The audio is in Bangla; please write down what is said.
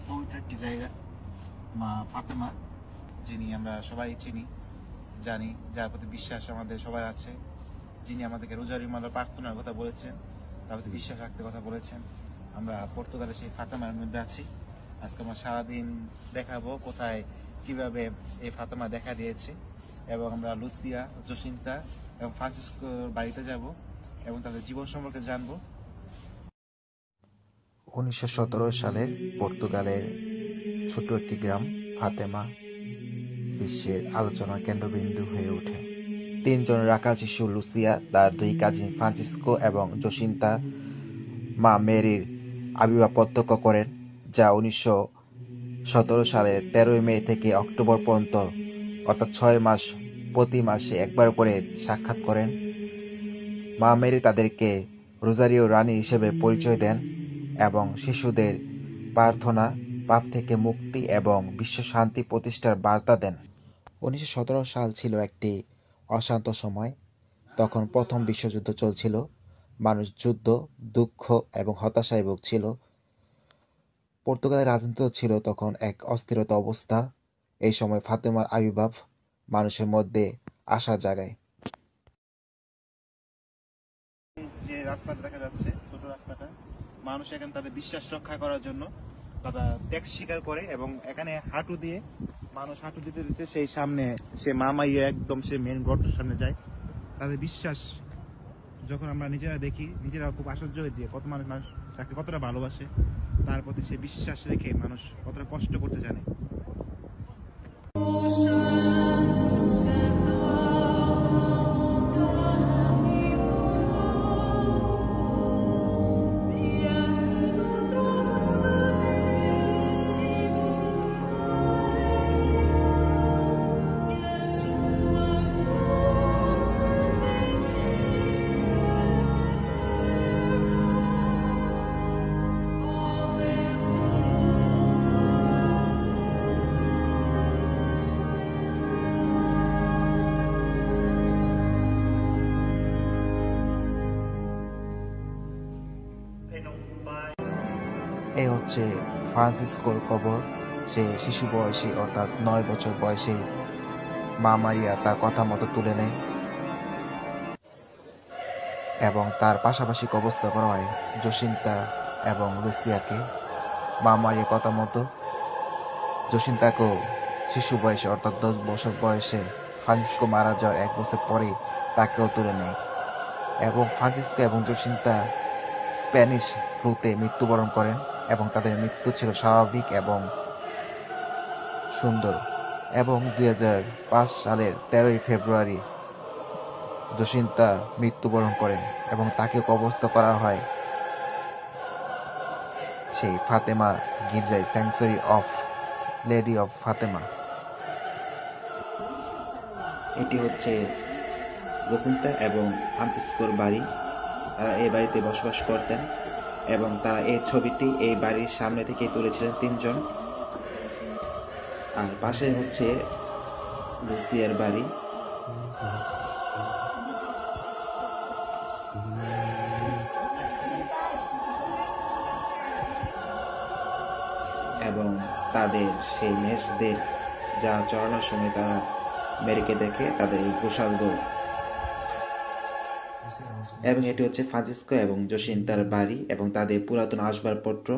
পবিত্র একটি জায়গা, মা ফাতেমা, যিনি আমরা সবাই চিনি, জানি, যার প্রতি বিশ্বাস আমাদের সবাই আছে, যিনি আমাদেরকে রোজারি মালার প্রার্থনার কথা বলেছেন, তার প্রতি বিশ্বাস রাখতে কথা বলেছেন। আমরা পর্তুগালে সেই ফাতেমার মধ্যে আছি। আজকে আমরা সারাদিন দেখাবো কোথায় কিভাবে এই ফাতেমা দেখা দিয়েছে, এবং আমরা লুসিয়া, জসিন্তা এবং ফ্রান্সিসকোর বাড়িতে যাব এবং তাদের জীবন সম্পর্কে জানবো। 1917 সালের পর্তুগালের ছোট একটি গ্রাম ফাতেমা বিশ্বের আলোচনার কেন্দ্রবিন্দু হয়ে ওঠে। তিনজন রাখাল শিশু লুসিয়া, তার দুই কাজিন ফ্রান্সিসকো এবং জসিন্তা মা মেরির আবির্ভাব প্রত্যক্ষ করেন, যা 1917 সালের 13 মে থেকে অক্টোবর পর্যন্ত, অর্থাৎ 6 মাস, প্রতি মাসে একবার করে সাক্ষাৎ করেন। মা মেরি তাদেরকে রোজারিও রানী হিসেবে পরিচয় দেন এবং শিশুদের প্রার্থনা, পাপ থেকে মুক্তি এবং বিশ্ব শান্তি প্রতিষ্ঠার বার্তা দেন। 1917 সাল ছিল একটি অশান্ত সময়। তখন প্রথম বিশ্বযুদ্ধ চলছিল। মানুষ যুদ্ধ, দুঃখ এবং হতাশায় ভুগছিল। পর্তুগালের রাজনীতি ছিল তখন এক অস্থিরতা অবস্থা। এই সময় ফাতেমার আবির্ভাব মানুষের মধ্যে আশা জাগায়। যে রাস্তাটা দেখা যাচ্ছে, ছোট রাস্তাটা, মানুষ এখানে তাদের বিশ্বাস রক্ষা করার জন্য তারা ত্যাগ স্বীকার করে, এবং এখানে হাঁটু দিয়ে মানুষ হাঁটু দিতে দিতে সেই সামনে সে মামাইয়া একদম সে মেন গর্তের সামনে যায়। তাদের বিশ্বাস যখন আমরা নিজেরা দেখি, নিজেরা খুব আশ্চর্য হয়ে যে কত মানুষ তাকে কতটা ভালোবাসে, তার প্রতি সে বিশ্বাস রেখে মানুষ কতটা কষ্ট করতে জানে। এই হচ্ছে ফ্রান্সিসকোর কবর। সে শিশু বয়সী, অর্থাৎ 9 বছর বয়সে মা মারিয়া তার কথা মতো তুলে নেয় এবং তার পাশাপাশি কবরস্থ করা হয় জসিন্তা এবং লুসিয়াকে। মা মারিয়ার কথা মতো জসিন্তাকেও শিশু বয়সে, অর্থাৎ 10 বছর বয়সে ফ্রান্সিসকো মারা যাওয়ার 1 বছর পরেই তাকেও তুলে নেয়। এবং ফ্রান্সিসকো এবং জসিন্তা স্প্যানিশ ফ্লুতে মৃত্যুবরণ করেন এবং তাদের মৃত্যু ছিল স্বাভাবিক এবং সুন্দর। এবং 2005 সালের 13 ফেব্রুয়ারি জসিন্তা মৃত্যুবরণ করেন এবং তাকে কবরস্থ করা হয় সেই ফাতেমা গির্জায়, sanctuary of lady of Fatema. এটি হচ্ছে জসিন্তা এবং ফ্রান্সিসকোর বাড়ি। তারা এই বাড়িতে বসবাস করতেন এবং তারা এই ছবিটি এই বাড়ির সামনে থেকে তুলেছিলেন 3 জন। আর পাশে হচ্ছে লুসিয়ার বাড়ি। এবং তাদের সেই মেষদের যা চড়ানোর সময় তারা মেরিকে দেখে তাদের এই গোশাল দৌড়। এবং এটি হচ্ছে ফ্রান্সিসকো এবং জসিন্তার বাড়ি এবং তাদের পুরাতন আসবাবপত্র।